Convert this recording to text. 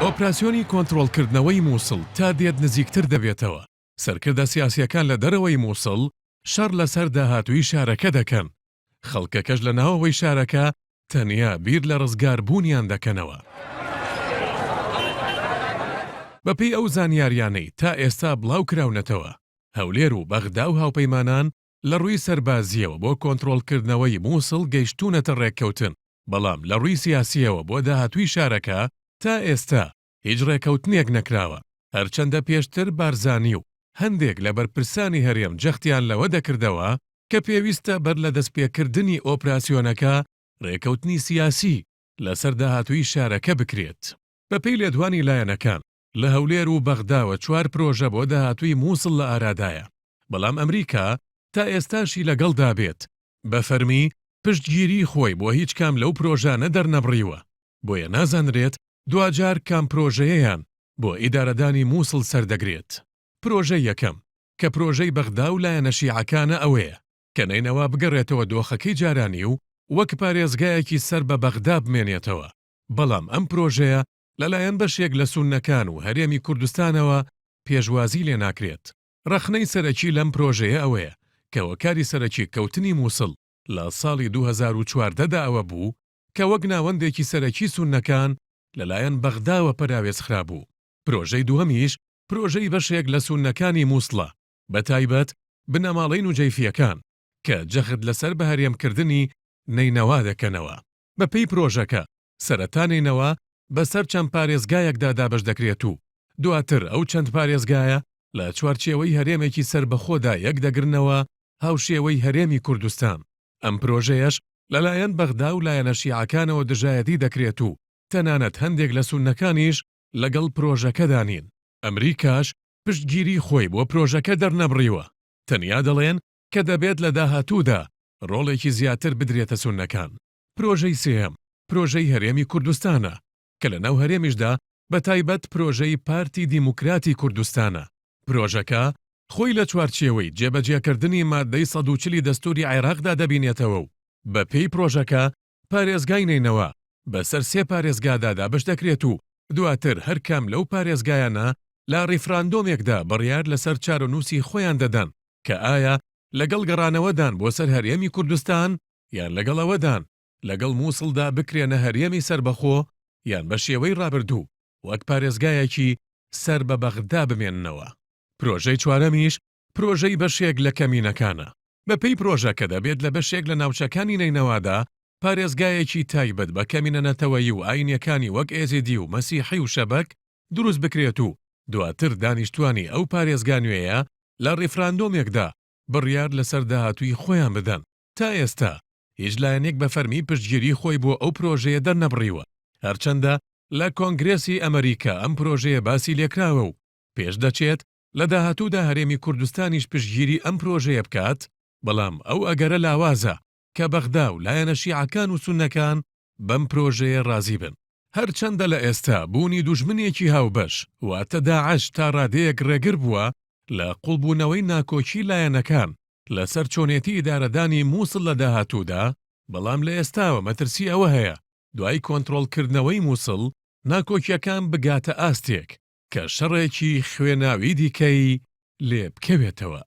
ئۆپراسیۆنی کۆنتڕۆڵکردنەوەی مووسڵ تا دێت نزیکتر دەبێتەوە. سەرکردە سیاسیەکان لە دەرەوەی مووسڵ شەڕ لەسەر داهاتووی شارەکە دەکەن. خەڵکەکەش لە ناوەوەی شارەکە تەنیا بیر لە ڕزگاربوونیان دەکەنەوە. بەپێی ئەو زانیاریانەی تا ئێستا بڵاو کراونەتەوە، هەولێر و بەغدا و هاوپەیمانان لە ڕووی سەربازیەوە بۆ کۆنتڕۆڵکردنەوەی مووسڵ گەیشتوونەتە ڕێککەوتن، بەڵام لە ڕووی سیاسیەوە بۆ داهاتووی شارەکە تا ئێستا هیچ ڕێککەوتنێک نەکراوە. هەرچەندە پێشتر بارزانی و هەندێک لە بەرپرسانی هەرێم جەختیان لەوە دەکردەوە کە پێویستە بەر لە دەستپێکردنی ئۆپراسیۆنەکە ڕێککەوتنی سیاسی لەسەر داهاتووی شارەکە بکرێت. بەپێی لێدوانی لایەنەکان لە هەولێر و بەغداوە 4 پرۆژە بۆ داهاتووی مووسڵ لە ئارادایە، بەڵام ئەمریکا تا ئێستاشی لەگەڵدا بێت بە فەرمی پشتگیری خۆی بۆ هیچ کام لەو پرۆژانە دەرنەبڕیوە، بۆیە نازانرێت دوجار کام پرۆژەیەیان بۆ ئیدارەدانی مووسڵ سەردەگرێت. پرۆژەی یەکەم کە پرۆژەی بەغدا و لایەنە شیعەکانە ئەوەیە کە نەینەوە بگەڕێتەوە دۆخەکەی جارانی و وەک پارێزگایەکی سەر بە بەغدا بمێنێتەوە، بەڵام ئەم پرۆژەیە لەلایەن بەشێک لە سوننەکان و هەرێمی کوردستانەوە پێشوازی لێ ناکرێت. ڕەخنەی سەرەکی لەم پرۆژەیە ئەوەیە کە وەکاری سەرەکی کەوتنی مووسڵ لە ساڵی 2014دا ئەوە بوو کە وەک ناوەندێکی سەرەکی سوننەکان لەلایەن بەغداوە پەراوێزخرا بوو. پرۆژەی دووەمیش پرۆژەی بەشێک لە سوننەکانی مووسڵە، بەتایبەت بنەماڵەی نوجەیفیەکان کە جەخت لەسەر بە هەرێمکردنی نەینەوا دەکەنەوە. بەپێی پرۆژەکە سەرەتا نەینەوا بەسەر چەند پارێزگایەکدا دابەش دەکرێت و دواتر ئەو چەند پارێزگایە لە چوارچێوەی هەرێمێکی سربەخۆدا یەک دەگرنەوە هاوشێوەی هەرێمی کوردستان. ئەم پرۆژەیەش لەلایەن بەغدا و لایەنە شیعەکانەوە دژایەتی دەکرێت و تەنانەت هەندێک لە سوننەکانیش لەگەڵ پرۆژەکەدا نین. ئەمریکاش پشتگیری خۆی بۆ پرۆژەکە دەرنەبڕیوە، تەنیا دەڵێن کە دەبێت لە داهاتوودا ڕۆڵێکی زیاتر بدرێتە سوننەکان. پرۆژەی سێهەم پرۆژەی هەرێمی کوردستانە کە لە ناو هەرێمیشدا بەتایبەت پرۆژەی پارتی دیموکراتی کوردستانە. پرۆژەکە خۆی لە چوارچێوەی جێبەجێکردنی مادەی 140 دەستوری عێراقدا دەبینێتەوە و بەپێی پرۆژەکە پارێزگای نینەوە بەسەر 3 پارێزگادا دابەش دەکرێت و دواتر هەر کام لەو پارێزگایانە لە ڕیفراندۆمێکدا بڕیار لەسەر چارەنووسی خۆیان دەدەن کە ئایا لەگەڵ گەڕانەوەدان بۆ سەر هەرێمی کوردستان یان لەگەڵەوەدان لەگەڵ مووسڵدا بکرێنە هەرێمی سربەخۆ یان بە شێوەی ڕابردوو وەک پارێزگایەکی سەر بە بەغدا بمێننەوە. پرۆژەی چوارەمیش پرۆژەی بەشێک لە کەمینەکانە. بەپێی پرۆژەکە دەبێت لە بەشێک لە ناوچەکانی نەینەوادا پارێزگایەکی تایبەت بە کەمینە نەتەوەیی و ئاینیەکانی وەک ئێزیدی و مەسیحی و شەبەک دروست بکرێت و دواتر دانیشتوانی ئەو پارێزگانوێیە لە ڕیفراندۆمێکدا بڕیار لەسەر داهاتووی خۆیان بدەن. تا ئێستا هیچ لایەنێک بە فەرمی پشتگیری خۆی بۆ ئەو پرۆژەیە دەرنەبڕیوە، هەرچەندە لە کۆنگرێسی ئەمریکا ئەم پرۆژەیە باسی لێکراوە و پێش دەچێت لە داهاتوودا هەرێمی کوردستانیش پشتگیری ئەم پرۆژەیە بکات، بەڵام ئەو ئەگەرە لاوازە کە بەغدا و لایەنە شیعەکان و سوننەکان بەم پرۆژەیە رازی بن. هەرچەندە لە ئێستا بوونی دوژمنێکی هاوبەش واتە داعش تا ڕادەیەک ڕێگر بووە لە قوڵبوونەوەی ناکۆچی لایەنەکان لەسەر چۆنێتی ئیدارەدانی مووسڵ لە داهاتوودا، بەڵام لە ئێستاوە مەترسی ئەوە هەیە دوای کۆنتڕۆڵکردنەوەی مووسڵ ناکۆکیەکان بگاتە ئاستێک کە شەڕێکی خوێناوی دیکەی لێ بکەوێتەوە.